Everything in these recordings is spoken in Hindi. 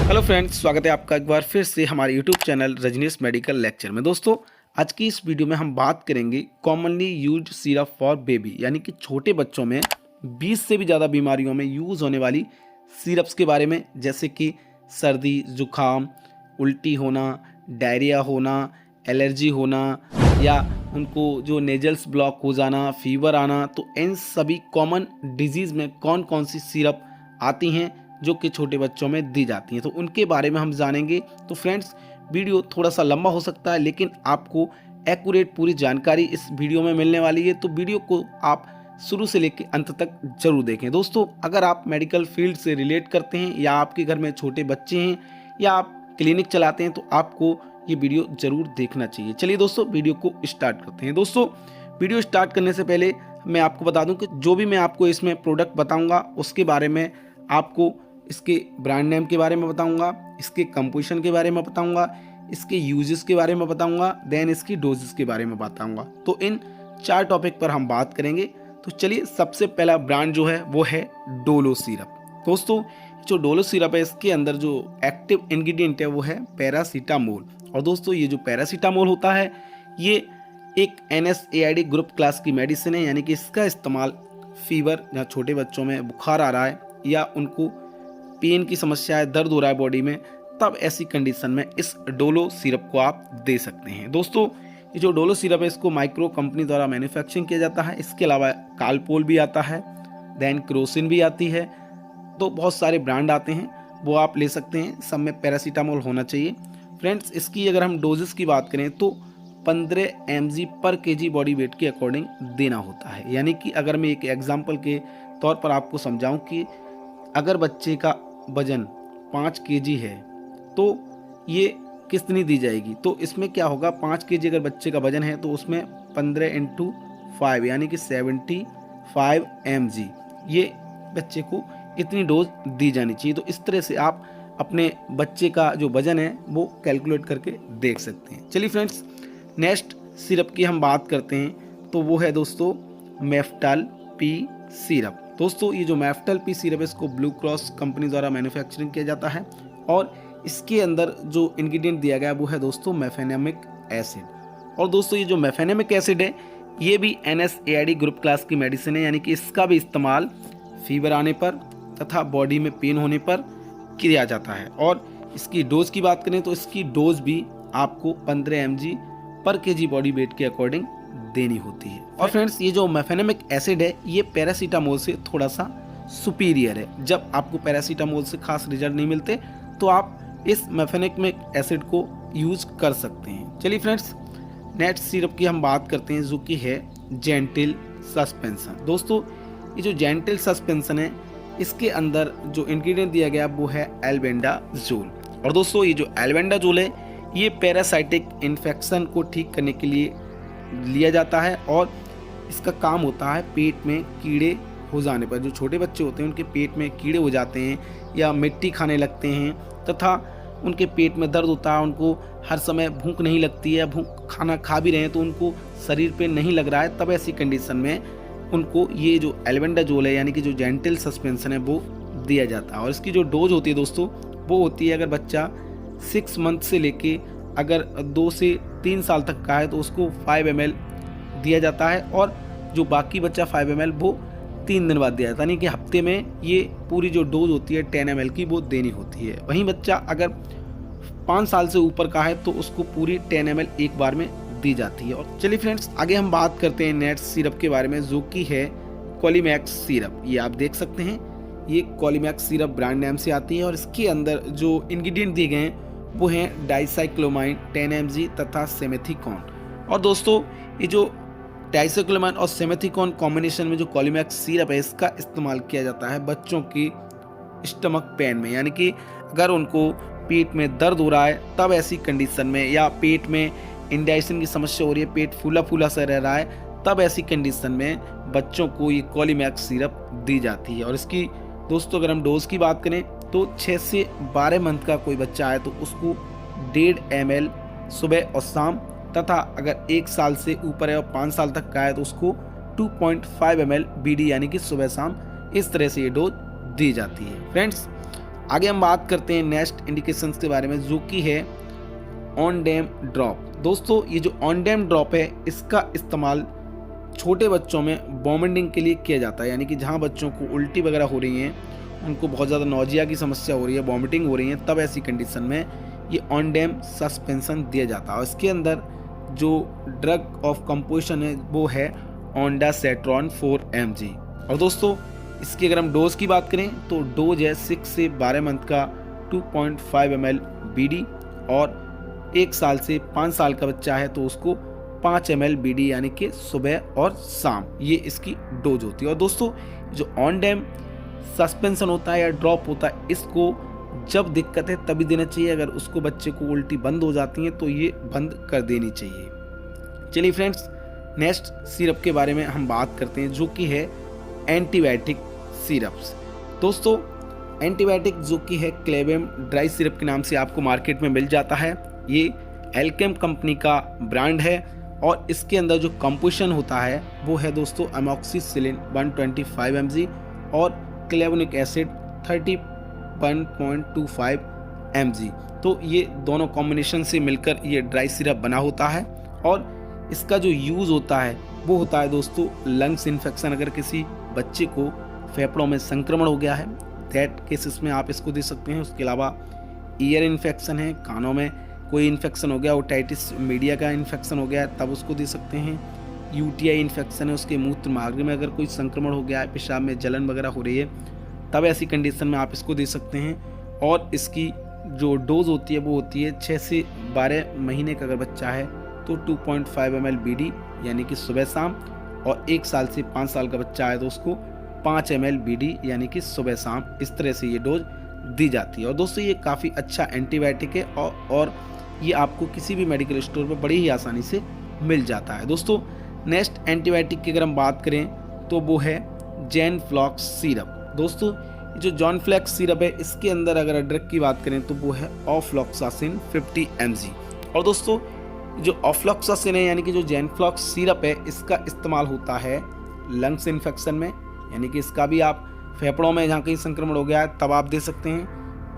हेलो फ्रेंड्स, स्वागत है आपका एक बार फिर से हमारे YouTube channel Rajnish medical lecture में। दोस्तों, आज की इस वीडियो में हम बात करेंगे commonly used syrup for baby, यानी कि छोटे बच्चों में 20 से भी ज़्यादा बीमारियों में यूज़ होने वाली सिरप्स के बारे में, जैसे कि सर्दी, जुकाम, उल्टी होना, डायरिया होना, एलर्जी होना या उनको जो नेजल्स ब्लॉक हो जाना, फीवर आना। तो इन सभी कॉमन डिजीज़ में कौन कौन सी सिरप आती हैं जो कि छोटे बच्चों में दी जाती हैं, तो उनके बारे में हम जानेंगे। तो फ्रेंड्स, वीडियो थोड़ा सा लंबा हो सकता है, लेकिन आपको एक्यूरेट पूरी जानकारी इस वीडियो में मिलने वाली है, तो वीडियो को आप शुरू से लेकर अंत तक जरूर देखें। दोस्तों, अगर आप मेडिकल फील्ड से रिलेट करते हैं या आपके घर में छोटे बच्चे हैं या आप क्लिनिक चलाते हैं, तो आपको ये वीडियो जरूर देखना चाहिए। चलिए दोस्तों, वीडियो को स्टार्ट करते हैं। दोस्तों, वीडियो स्टार्ट करने से पहले मैं आपको बता दूं कि जो भी मैं आपको इसमें प्रोडक्ट बताऊंगा उसके बारे में आपको इसके ब्रांड नेम के बारे में बताऊंगा, इसके कंपोजिशन के बारे में बताऊंगा, इसके यूजेस के बारे में बताऊंगा, देन इसकी डोजेस के बारे में बताऊंगा। तो इन 4 टॉपिक पर हम बात करेंगे। तो चलिए, सबसे पहला ब्रांड जो है वो है डोलो सिरप। दोस्तों, जो डोलो सिरप है, इसके अंदर जो एक्टिव इंग्रेडिएंट है वो है पैरासीटामोल। और दोस्तों, ये जो पैरासीटामोल होता है ये एक NSAID ग्रुप क्लास की मेडिसिन है, यानी कि इसका इस्तेमाल फीवर, जहाँ छोटे बच्चों में बुखार आ रहा है या उनको पेन की समस्या है, दर्द हो रहा है बॉडी में, तब ऐसी कंडीशन में इस डोलो सिरप को आप दे सकते हैं। दोस्तों, ये जो डोलो सिरप है इसको माइक्रो कंपनी द्वारा मैन्युफैक्चरिंग किया जाता है। इसके अलावा कालपोल भी आता है, देन क्रोसिन भी आती है। तो बहुत सारे ब्रांड आते हैं, वो आप ले सकते हैं। सब में पैरासीटामोल होना चाहिए। फ्रेंड्स, इसकी अगर हम डोजेस की बात करें तो 15 mg पर kg बॉडी वेट के अकॉर्डिंग देना होता है। यानी कि अगर मैं एक एग्जाम्पल के तौर पर आपको समझाऊं कि अगर बच्चे का वजन 5 kg है तो ये कितनी दी जाएगी, तो इसमें क्या होगा, 5 kg अगर बच्चे का वजन है तो उसमें 15 × 5 यानी कि 75 mg ये बच्चे को इतनी डोज दी जानी चाहिए। तो इस तरह से आप अपने बच्चे का जो वजन है वो कैलकुलेट करके देख सकते हैं। चलिए फ्रेंड्स, नेक्स्ट सिरप की हम बात करते हैं, तो वो है दोस्तों मेफ्टल पी सिरप। दोस्तों, ये जो मेफ्टल पी सिरप है इसको ब्लू क्रॉस कंपनी द्वारा मैन्युफैक्चरिंग किया जाता है और इसके अंदर जो इंग्रेडिएंट दिया गया है वो है दोस्तों मेफेनेमिक एसिड। और दोस्तों, ये जो मेफेनेमिक एसिड है ये भी NSAID ग्रुप क्लास की मेडिसिन है, यानी कि इसका भी इस्तेमाल फीवर आने पर तथा बॉडी में पेन होने पर किया जाता है। और इसकी डोज की बात करें तो इसकी डोज भी आपको 15 mg पर kg बॉडी वेट के अकॉर्डिंग देनी होती है। और फ्रेंड्स, ये जो मेफेनेमिक एसिड है ये पैरासीटामोल से थोड़ा सा सुपीरियर है। जब आपको पैरासीटामोल से खास रिजल्ट नहीं मिलते तो आप इस मेफेनेमिक एसिड को यूज कर सकते हैं। चलिए फ्रेंड्स, नेक्स्ट सिरप की हम बात करते हैं जो कि है जेंटिल सस्पेंशन। दोस्तों, ये जो जेंटिल सस्पेंशन है इसके अंदर जो इंग्रेडिएंट दिया गया वो है एल्बेंडाजोल। और दोस्तों, ये जो एल्बेंडाजोल है ये पैरासाइटिक इन्फेक्शन को ठीक करने के लिए लिया जाता है और इसका काम होता है पेट में कीड़े हो जाने पर। जो छोटे बच्चे होते हैं उनके पेट में कीड़े हो जाते हैं या मिट्टी खाने लगते हैं तथा उनके पेट में दर्द होता है, उनको हर समय भूख नहीं लगती है, भूख खाना खा भी रहे हैं तो उनको शरीर पे नहीं लग रहा है, तब ऐसी कंडीशन में उनको ये जो एल्बेंडाजोल है यानी कि जो जेंटिल सस्पेंशन है वो दिया जाता है। और इसकी जो डोज होती है दोस्तों वो होती है, अगर बच्चा 6 मंथ से लेके अगर 2 से 3 साल तक का है तो उसको 5 ml दिया जाता है और जो बाकी बच्चा 5 ml वो 3 दिन बाद दिया जाता है। यानी कि हफ्ते में ये पूरी जो डोज होती है 10 ml की वो देनी होती है। वहीं बच्चा अगर 5 साल से ऊपर का है तो उसको पूरी 10 ml एक बार में दी जाती है। और चलिए फ्रेंड्स, आगे हम बात करते हैं नेक्स्ट सिरप के बारे में जो कि है कोलिमैक्स सिरप। ये आप देख सकते हैं, ये कोलिमैक्स सिरप ब्रांड नेम से आती है और इसके अंदर जो इंग्रेडिएंट दिए गए हैं वो हैं डाइसाइक्लोमाइन 10 mg तथा सेमेथिकॉन। और दोस्तों, ये जो डाइसाइक्लोमाइन और सेमेथिकॉन कॉम्बिनेशन में जो कोलिमैक्स सिरप है इसका इस्तेमाल किया जाता है बच्चों की स्टमक पेन में, यानी कि अगर उनको पेट में दर्द हो रहा है तब ऐसी कंडीशन में, या पेट में इंडाइजेशन की समस्या हो रही है, पेट फूला फूला सा रह रहा है, तब ऐसी कंडीशन में बच्चों को ये कोलिमैक्स सिरप दी जाती है। और इसकी दोस्तों अगर हम डोज की बात करें तो 6 से 12 मंथ का कोई बच्चा है तो उसको 1.5 ml सुबह और शाम, तथा अगर 1 साल से ऊपर है और 5 साल तक का है तो उसको 2.5 ml BD यानी कि सुबह शाम, इस तरह से ये डोज दी जाती है। फ्रेंड्स, आगे हम बात करते हैं नेक्स्ट इंडिकेशंस के बारे में, जो कि है ऑन डैम ड्रॉप। दोस्तों ये जो ऑन डैम ड्रॉप है, इसका इस्तेमाल छोटे बच्चों में वॉमिटिंग के लिए किया जाता है, यानी कि जहाँ बच्चों को उल्टी वगैरह हो रही हैं, उनको बहुत ज़्यादा नौजिया की समस्या हो रही है, वॉमिटिंग हो रही है, तब ऐसी कंडीशन में ये ऑन डैम सस्पेंशन दिया जाता है। और इसके अंदर जो ड्रग ऑफ कंपोजिशन है वो है ओंडासेट्रॉन 4 mg। और दोस्तों इसकी अगर हम डोज की बात करें तो डोज है 6 से 12 मंथ का 2.5 ml BD, और 1 साल से 5 साल का बच्चा है तो उसको 5 ml BD यानी कि सुबह और शाम, ये इसकी डोज होती है। और दोस्तों जो ऑन डैम सस्पेंशन होता है या ड्रॉप होता है, इसको जब दिक्कत है तभी देना चाहिए। अगर उसको बच्चे को उल्टी बंद हो जाती है तो ये बंद कर देनी चाहिए। चलिए फ्रेंड्स, नेक्स्ट सिरप के बारे में हम बात करते हैं, जो कि है एंटीबायोटिक सिरप्स। दोस्तों एंटीबायोटिक जो कि है क्लेवेम ड्राई सिरप के नाम से आपको मार्केट में मिल जाता है। ये एल्केम कंपनी का ब्रांड है और इसके अंदर जो कंपोजिशन होता है वो है दोस्तों अमोक्सिसिलिन 125 mg और क्लेवोनिक एसिड 31.25 mg। तो ये दोनों कॉम्बिनेशन से मिलकर ये ड्राई सिरप बना होता है। और इसका जो यूज़ होता है वो होता है दोस्तों लंग्स इन्फेक्शन, अगर किसी बच्चे को फेफड़ों में संक्रमण हो गया है दैट केसेस में आप इसको दे सकते हैं। उसके अलावा ईयर इन्फेक्शन है, कानों में कोई इन्फेक्शन हो गया, ओटाइटिस मीडिया का इन्फेक्शन हो गया है तब उसको दे सकते हैं। यूटीआई इन्फेक्शन है, उसके मूत्र मार्ग में अगर कोई संक्रमण हो गया है, पेशाब में जलन वगैरह हो रही है, तब ऐसी कंडीशन में आप इसको दे सकते हैं। और इसकी जो डोज होती है वो होती है 6 से 12 महीने का अगर बच्चा है तो 2.5 ml BD यानी कि सुबह शाम, और 1 साल से 5 साल का बच्चा है तो उसको 5 ml BD यानी कि सुबह शाम, इस तरह से ये डोज दी जाती है। और दोस्तों ये काफ़ी अच्छा एंटीबायोटिक है और ये आपको किसी भी मेडिकल स्टोर पर बड़ी ही आसानी से मिल जाता है। दोस्तों नेक्स्ट एंटीबायोटिक की अगर हम बात करें तो वो है जैनफ्लॉक्स सिरप। दोस्तों जो जॉनफ्लेक्स सिरप है, इसके अंदर अगर ड्रग की बात करें तो वो है ऑफ्लॉक्सासिन 50 mg। और दोस्तों जो ऑफ्लॉक्सासिन है यानी कि जो जैनफ्लॉक्स सिरप है, इसका इस्तेमाल होता है लंग्स इन्फेक्शन में, यानी कि इसका भी आप फेफड़ों में जहाँ कहीं संक्रमण हो गया है तब आप दे सकते हैं।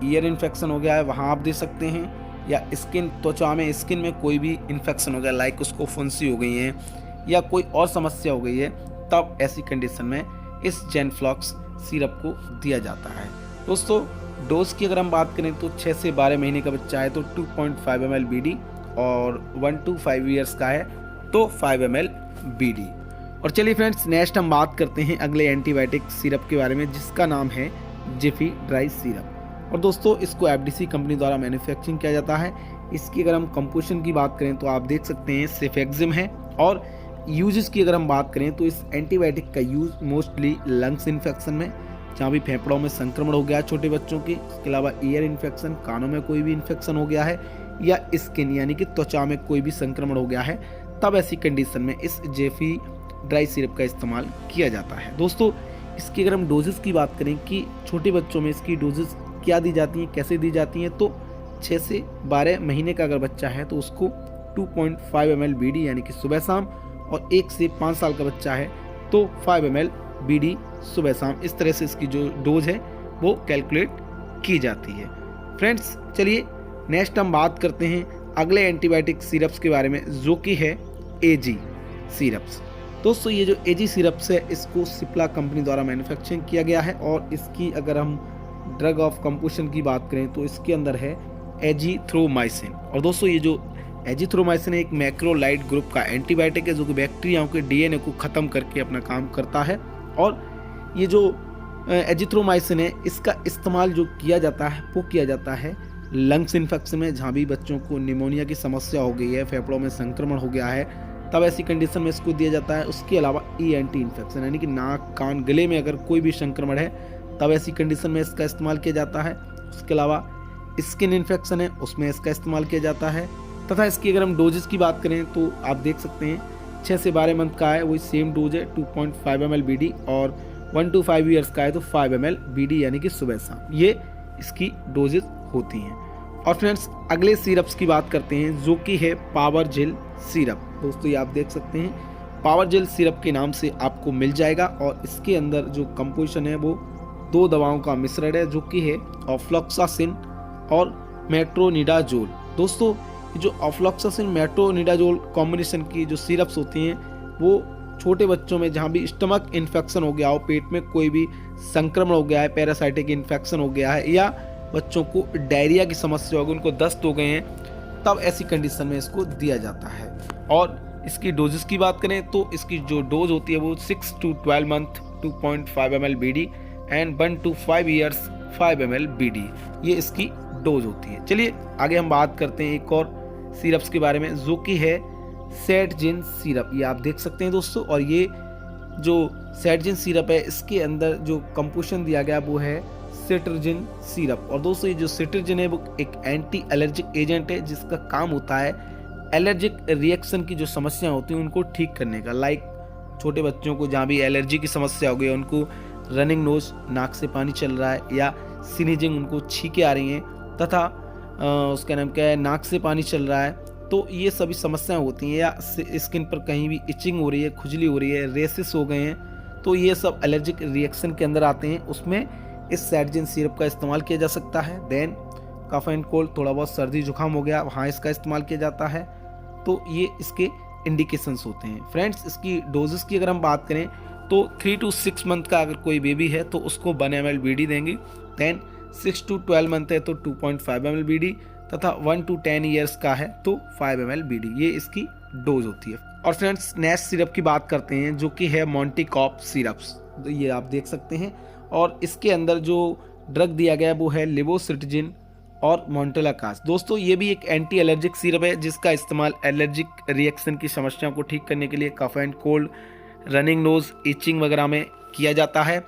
ईयर इन्फेक्शन हो गया है वहाँ आप दे सकते हैं, या स्किन त्वचा में स्किन में कोई भी इन्फेक्शन हो गया लाइक उसको फुंसी हो गई है या कोई और समस्या हो गई है, तब ऐसी कंडीशन में इस जैनफ्लॉक्स सिरप को दिया जाता है। दोस्तों डोज की अगर हम बात करें तो 6 से 12 महीने का बच्चा है तो 2.5 ml BD, और 1 to 5 ईयर्स का है तो 5 ml BD। और चलिए फ्रेंड्स, नेक्स्ट हम बात करते हैं अगले एंटीबायोटिक सिरप के बारे में, जिसका नाम है जिफी ड्राई सिरप। और दोस्तों इसको FDC कंपनी द्वारा मैन्युफैक्चरिंग किया जाता है। इसकी अगर हम कंपोजिशन की बात करें तो आप देख सकते हैं सेफेक्सिम है। और यूजेस की अगर हम बात करें तो इस एंटीबायोटिक का यूज़ मोस्टली लंग्स इन्फेक्शन में, जहाँ भी फेफड़ों में संक्रमण हो गया छोटे बच्चों के, इसके अलावा ईयर इन्फेक्शन, कानों में कोई भी इन्फेक्शन हो गया है, या स्किन यानी कि त्वचा में कोई भी संक्रमण हो गया है, तब ऐसी कंडीशन में इस जेफी ड्राई सिरप का इस्तेमाल किया जाता है। दोस्तों इसकी अगर हम डोजेस की बात करें कि छोटे बच्चों में इसकी डोजेस क्या दी जाती हैं, कैसे दी जाती हैं, तो 6 से 12 महीने का अगर बच्चा है तो उसको 2.5 ml BD यानी कि सुबह शाम, और 1 से 5 साल का बच्चा है तो 5 ml BD सुबह शाम, इस तरह से इसकी जो डोज है वो कैलकुलेट की जाती है। फ्रेंड्स चलिए नेक्स्ट हम बात करते हैं अगले एंटीबायोटिक सिरप्स के बारे में, जो कि है AG सिरप्स। दोस्तों ये जो AG सिरप्स है, इसको सिप्ला कंपनी द्वारा मैन्युफैक्चरिंग किया गया है। और इसकी अगर हम ड्रग ऑफ कंपोजिशन की बात करें तो इसके अंदर है एजिथ्रोमाइसिन। और दोस्तों ये जो एजिथ्रोमाइसिन एक मैक्रोलाइड ग्रुप का एंटीबायोटिक है, जो कि बैक्टीरियाओं के DNA को ख़त्म करके अपना काम करता है। और ये जो एजिथ्रोमाइसिन है, इसका इस्तेमाल जो किया जाता है वो किया जाता है लंग्स इन्फेक्शन में, जहाँ भी बच्चों को निमोनिया की समस्या हो गई है, फेफड़ों में संक्रमण हो गया है, तब ऐसी कंडीशन में इसको दिया जाता है। उसके अलावा ENT इन्फेक्शन यानी कि नाक, कान, गले में अगर कोई भी संक्रमण है तब ऐसी कंडीशन में इसका इस्तेमाल किया जाता है। उसके अलावा स्किन इन्फेक्शन है, उसमें इसका इस्तेमाल किया जाता है। तथा इसकी अगर हम डोजेस की बात करें तो आप देख सकते हैं 6 से 12 मंथ का है वही सेम डोज है 2.5 ml BD, और 1 to 5 ईयर्स का है तो 5 ml BD यानी कि सुबह शाम, ये इसकी डोजेस होती हैं। और फ्रेंड्स अगले सिरप्स की बात करते हैं, जो कि है पावर जेल सिरप। दोस्तों ये आप देख सकते हैं पावर जेल सिरप के नाम से आपको मिल जाएगा, और इसके अंदर जो कंपोजिशन है वो दो दवाओं का मिश्रण है जो कि है ऑफ्लॉक्सासिन और मेट्रोनिडाजोल। दोस्तों ये जो ऑफ्लॉक्सासिन मेट्रोनिडाजोल कॉम्बिनेशन की जो सिरप्स होती हैं वो छोटे बच्चों में जहाँ भी स्टमक इन्फेक्शन हो गया हो, पेट में कोई भी संक्रमण हो गया है, पैरासाइटिक इन्फेक्शन हो गया है, या बच्चों को डायरिया की समस्या हो गई, उनको दस्त हो गए हैं, तब ऐसी कंडीशन में इसको दिया जाता है। और इसकी डोजेस की बात करें तो इसकी जो डोज होती है वो 6 to 12 month 2.5 ml BD and 1 to 5 years 5 ml BD, ये इसकी डोज होती है। चलिए आगे हम बात करते हैं एक और सिरप्स के बारे में जो कि है सेटजिन सिरप। ये आप देख सकते हैं दोस्तों, और ये जो सेटजिन सिरप है इसके अंदर जो कंपोजिशन दिया गया वो है सिट्रजिन सिरप। और दोस्तों ये जो सिट्रजिन है वो एक एंटी एलर्जिक एजेंट है जिसका काम होता है एलर्जिक रिएक्शन की जो समस्या होती हैं उनको ठीक करने का। लाइक छोटे बच्चों को जहाँ भी एलर्जी की समस्या हो गई, उनको रनिंग नोज, नाक से पानी चल रहा है, या स्नीजिंग, उनको छींकें आ रही हैं, तथा उसका नाम क्या है, नाक से पानी चल रहा है, तो ये सभी समस्याएं होती हैं, या स्किन पर कहीं भी इचिंग हो रही है, खुजली हो रही है, रेसेस हो गए हैं, तो ये सब एलर्जिक रिएक्शन के अंदर आते हैं। उसमें इस सेटजिन सिरप का इस्तेमाल किया जा सकता है। देन कफ एंड कोल्ड, थोड़ा बहुत सर्दी जुकाम हो गया, वहाँ इसका इस्तेमाल किया जाता है। तो ये इसके इंडिकेशंस होते हैं। फ्रेंड्स इसकी डोजेस की अगर हम बात करें तो 3 to 6 मंथ का अगर कोई बेबी है तो उसको 1 ml BD देंगे। देन 6 to 12 मंथ है तो 2.5 ml BD, तथा 1 to 10 ईयर्स का है तो 5 ml BD, ये इसकी डोज होती है। और फ्रेंड्स नेक्स्ट सिरप की बात करते हैं जो कि है मोंटेकॉप सिरप्स। तो ये आप देख सकते हैं, और इसके अंदर जो ड्रग दिया गया है वो है लेवोसिट्रजिन और मोंटेलाकास। दोस्तों ये भी एक एंटी एलर्जिक सिरप है जिसका इस्तेमाल एलर्जिक रिएक्शन की समस्याओं को ठीक करने के लिए, cough and cold, running nose, itching वगैरह में किया जाता है।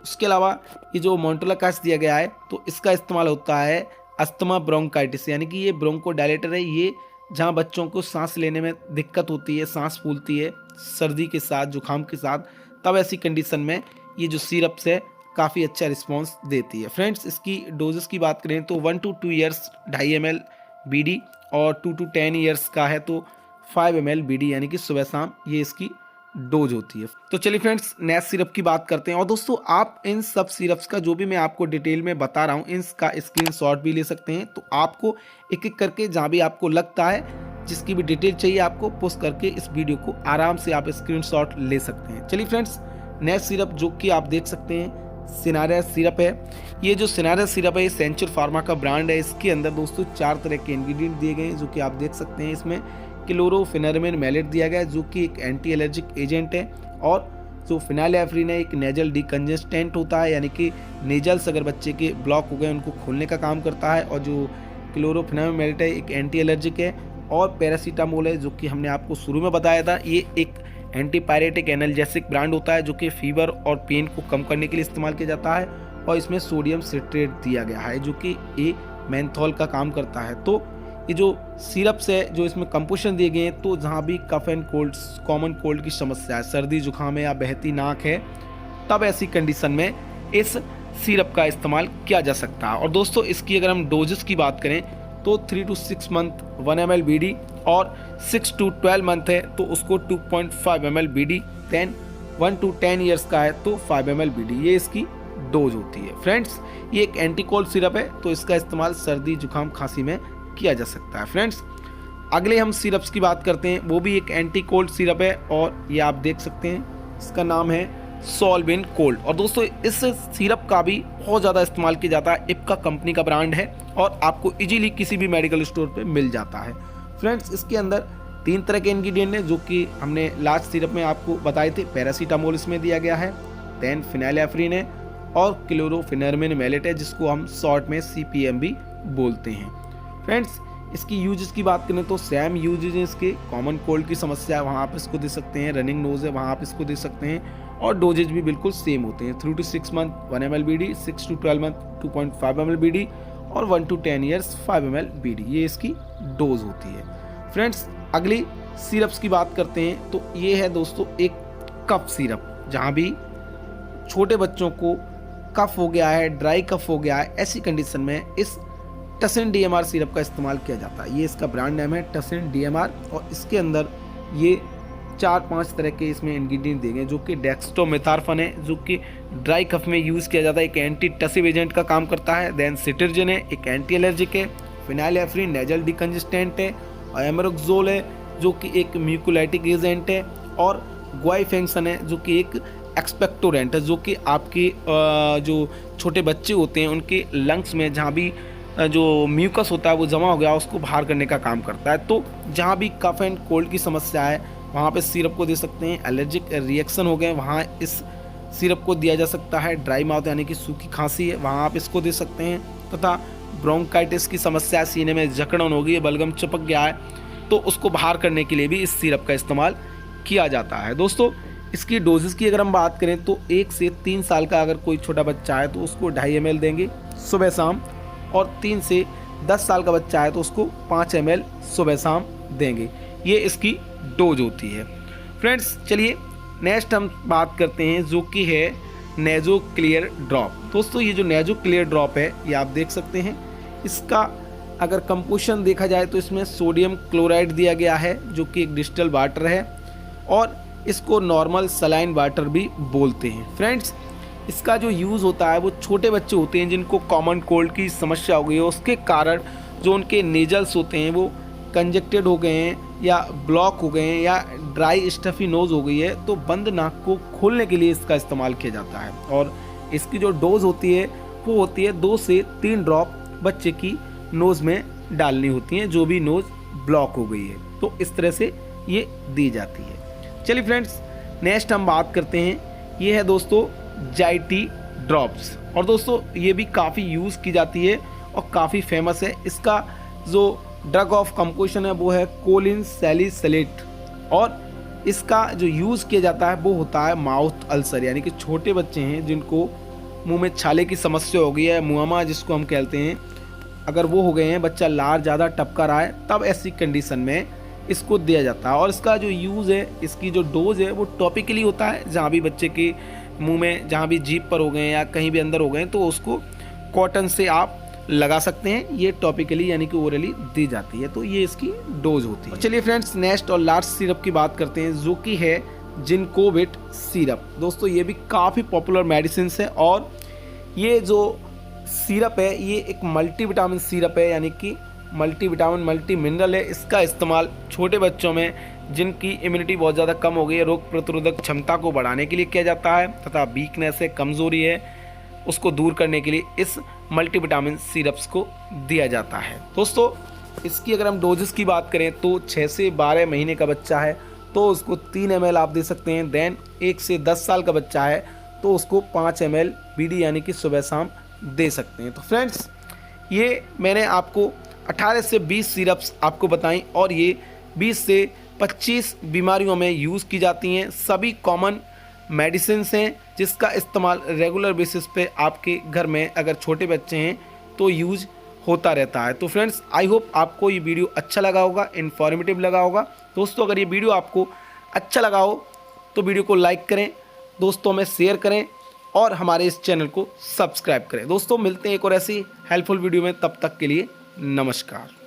उसके अलावा ये जो मोंटेलाकास दिया गया है तो इसका इस्तेमाल होता है अस्थमा ब्रोंकाइटिस, यानी कि ये ब्रोंकोडायलेटर है, ये जहाँ बच्चों को सांस लेने में दिक्कत होती है, सांस फूलती है सर्दी के साथ, जुकाम के साथ, तब ऐसी कंडीशन में ये जो सिरप्स है काफ़ी अच्छा रिस्पॉन्स देती है। फ्रेंड्स इसकी डोजेस की बात करें तो 1 to 2 ईयर्स 2.5 ml BD, और 2 to 10 ईयर्स का है तो 5 ml BD, यानी कि सुबह शाम ये इसकी डोज होती है। तो चलिए फ्रेंड्स नेक्स्ट सिरप की बात करते हैं। और दोस्तों आप इन सब सिरप्स का जो भी मैं आपको डिटेल में बता रहा हूँ इसका स्क्रीनशॉट भी ले सकते हैं। तो आपको एक एक करके जहाँ भी आपको लगता है जिसकी भी डिटेल चाहिए आपको पोस्ट करके इस वीडियो को आराम से आप स्क्रीनशॉट ले सकते हैं। चलिए फ्रेंड्स नेक्स्ट सिरप जो कि आप देख सकते हैं सिनारिया सिरप है। ये जो सिनारिया सिरप है ये सेंचुर फार्मा का ब्रांड है। इसके अंदर दोस्तों 4 तरह के इंग्रेडिएंट दिए गए हैं जो कि आप देख सकते हैं। इसमें क्लोरोफेनेरमिन मैलेट दिया गया है जो कि एक एंटी एलर्जिक एजेंट है, और जो फिनाइलएफ्रिन है एक नेजल डिकंजेस्टेंट होता है, यानी कि नेजल्स अगर बच्चे के ब्लॉक हो गए उनको खोलने का काम करता है। और जो क्लोरोफेनेरमिन मैलेट है एक एंटी एलर्जिक है। और पैरासीटामोल है जो कि हमने आपको शुरू में बताया था, ये एक एंटीपायरेटिक एनाल्जेसिक ब्रांड होता है जो कि फीवर और पेन को कम करने के लिए इस्तेमाल किया जाता है। और इसमें सोडियम सिट्रेट दिया गया है जो कि ए मेंथोल का काम करता है। तो ये जो सिरप्स है जो इसमें कंपोजिशन दिए गए हैं, तो जहाँ भी cough and cold, common cold की समस्या है, सर्दी जुकाम है या बहती नाक है, तब ऐसी कंडीशन में इस सिरप का इस्तेमाल किया जा सकता है। और दोस्तों इसकी अगर हम डोजेस की बात करें तो 3 to 6 मंथ 1 ml BD, और 6 to 12 मंथ है तो उसको 2.5 ml BD, then 1 to 10 years का है तो 5 ml BD, ये इसकी डोज होती है। फ्रेंड्स ये एक एंटी कोल्ड सिरप है तो इसका इस्तेमाल सर्दी जुकाम खांसी में किया जा सकता है। फ्रेंड्स अगले हम सिरप्स की बात करते हैं, वो भी एक एंटी कोल्ड सिरप है, और ये आप देख सकते हैं इसका नाम है सॉल्विन कोल्ड। और दोस्तों इस सिरप का भी बहुत ज़्यादा इस्तेमाल किया जाता है, इप्का कंपनी का ब्रांड है और आपको इजीली किसी भी मेडिकल स्टोर पे मिल जाता है। फ्रेंड्स इसके अंदर 3 तरह के इंग्रेडिएंट हैं जो कि हमने लास्ट सिरप में आपको बताए थे। पैरासीटामोल इसमें दिया गया है, देन फिनाइलएफ्रिन है, और क्लोरोफेनेरमिन मैलेट है जिसको हम शॉर्ट में CPM भी बोलते हैं। फ्रेंड्स इसकी यूजेस की बात करें तो सेम यूजेस हैं इसके। कॉमन कोल्ड की समस्या है वहाँ आप इसको दे सकते हैं, रनिंग नोज है वहाँ आप इसको दे सकते हैं, और डोजेज भी बिल्कुल सेम होते हैं। 3 to 6 month 1 ml BD, 6 to 12 month 2.5 ml BD, और 1 to 10 ईयर्स 5 ml BD, ये इसकी डोज होती है। फ्रेंड्स अगली सिरप्स की बात करते हैं तो ये है दोस्तों एक कफ सिरप। जहाँ भी छोटे बच्चों को कफ हो गया है, ड्राई कफ हो गया है, ऐसी कंडीशन में इस टसिन DMR सिरप का इस्तेमाल किया जाता है। ये इसका ब्रांड नेम है टसिन DMR, और इसके अंदर ये 4-5 तरह के इसमें इंग्रेडिएंट दिए गए जो कि डेक्स्ट्रोमेथार्फन है, जो कि ड्राई कफ में यूज़ किया जाता है, एक एंटी टसिव एजेंट का काम करता है। देन सिट्रजिन है, एक एंटी एलर्जिक है। फिनाइलएफ्रिन नेजल डिकंजेस्टेंट है। और एमरोक्सोल है जो कि एक म्यूकोलाइटिक एजेंट है। और ग्वाइफेंक्शन है जो कि एक एक्सपेक्टोरेंट है, जो कि आपके जो छोटे बच्चे होते हैं उनके लंग्स में जहाँ भी जो म्यूकस होता है वो जमा हो गया उसको बाहर करने का काम करता है। तो जहाँ भी कफ एंड कोल्ड की समस्या है वहाँ पे सिरप को दे सकते हैं। एलर्जिक रिएक्शन हो गए वहाँ इस सिरप को दिया जा सकता है। ड्राई माउथ यानी कि सूखी खांसी है वहाँ आप इसको दे सकते हैं। तथा ब्रोंकाइटिस की समस्या, सीने में जकड़न हो गई है, बलगम चिपक गया है, तो उसको बाहर करने के लिए भी इस सिरप का इस्तेमाल किया जाता है। दोस्तों इसकी डोजेस की अगर हम बात करें तो 1 से 3 साल का अगर कोई छोटा बच्चा है तो उसको 2.5 ml देंगे सुबह शाम, और 3 से 10 साल का बच्चा है तो उसको 5 ml सुबह शाम देंगे। ये इसकी डोज होती है। फ्रेंड्स चलिए नेक्स्ट हम बात करते हैं जो कि है नेजो क्लियर ड्रॉप। दोस्तों ये जो नेजो क्लियर ड्रॉप है ये आप देख सकते हैं, इसका अगर कंपोजिशन देखा जाए तो इसमें सोडियम क्लोराइड दिया गया है जो कि एक डिस्टिल वाटर है, और इसको नॉर्मल सलाइन वाटर भी बोलते हैं। फ्रेंड्स इसका जो यूज़ होता है वो छोटे बच्चे होते हैं जिनको कॉमन कोल्ड की समस्या हो गई है, उसके कारण जो उनके नेजल्स होते हैं वो कंजेक्टेड हो गए हैं या ब्लॉक हो गए हैं या ड्राई स्टफी नोज़ हो गई है, तो बंद नाक को खोलने के लिए इसका इस्तेमाल किया जाता है। और इसकी जो डोज होती है वो होती है 2 से 3 ड्रॉप बच्चे की नोज़ में डालनी होती हैं जो भी नोज़ ब्लॉक हो गई है, तो इस तरह से ये दी जाती है। चलिए फ्रेंड्स नेक्स्ट हम बात करते हैं, ये है दोस्तों जाइटी ड्रॉप्स। और दोस्तों ये भी काफ़ी यूज़ की जाती है और काफ़ी फेमस है। इसका जो ड्रग ऑफ कंपोजिशन है वो है कोलिन सैलिसिलेट, और इसका जो यूज़ किया जाता है वो होता है माउथ अल्सर, यानी कि छोटे बच्चे हैं जिनको मुंह में छाले की समस्या हो गई है, मुआमा जिसको हम कहते हैं, अगर वो हो गए हैं, बच्चा लार ज़्यादा टपका रहा है, तब ऐसी कंडीशन में इसको दिया जाता है। और इसका जो यूज़ है, इसकी जो डोज है वो टॉपिकली होता है, जहाँ भी बच्चे के मुंह में जहाँ भी जीभ पर हो गए या कहीं भी अंदर हो गए तो उसको कॉटन से आप लगा सकते हैं। ये टॉपिकली यानी कि ओरली दी जाती है, तो ये इसकी डोज होती है। चलिए फ्रेंड्स नेक्स्ट और लास्ट सिरप की बात करते हैं जो कि है जिनकोविट सिरप। दोस्तों ये भी काफ़ी पॉपुलर मेडिसिन है, और ये जो सिरप है ये एक मल्टीविटामिन सिरप है, यानी कि मल्टीविटामिन मल्टी मिनरल है। इसका इस्तेमाल छोटे बच्चों में जिनकी इम्यूनिटी बहुत ज़्यादा कम हो गई है, रोग प्रतिरोधक क्षमता को बढ़ाने के लिए किया जाता है, तथा वीकनेस है, कमज़ोरी है, उसको दूर करने के लिए इस मल्टीविटामिन सिरप्स को दिया जाता है। दोस्तों इसकी अगर हम डोजेस की बात करें तो 6 से 12 महीने का बच्चा है तो उसको 3 ml आप दे सकते हैं। देन 1 से 10 साल का बच्चा है तो उसको 5 ml बीडी यानी कि सुबह शाम दे सकते हैं। तो फ्रेंड्स ये मैंने आपको 18 से 20 सिरप्स आपको बताई, और ये 20 से 25 बीमारियों में यूज़ की जाती हैं। सभी कॉमन मेडिसिन हैं जिसका इस्तेमाल रेगुलर बेसिस पे आपके घर में अगर छोटे बच्चे हैं तो यूज़ होता रहता है। तो फ्रेंड्स आई होप आपको ये वीडियो अच्छा लगा होगा, इन्फॉर्मेटिव लगा होगा। दोस्तों अगर ये वीडियो आपको अच्छा लगा हो तो वीडियो को लाइक करें, दोस्तों में शेयर करें, और हमारे इस चैनल को सब्सक्राइब करें। दोस्तों मिलते हैं एक और ऐसी हेल्पफुल वीडियो में, तब तक के लिए नमस्कार।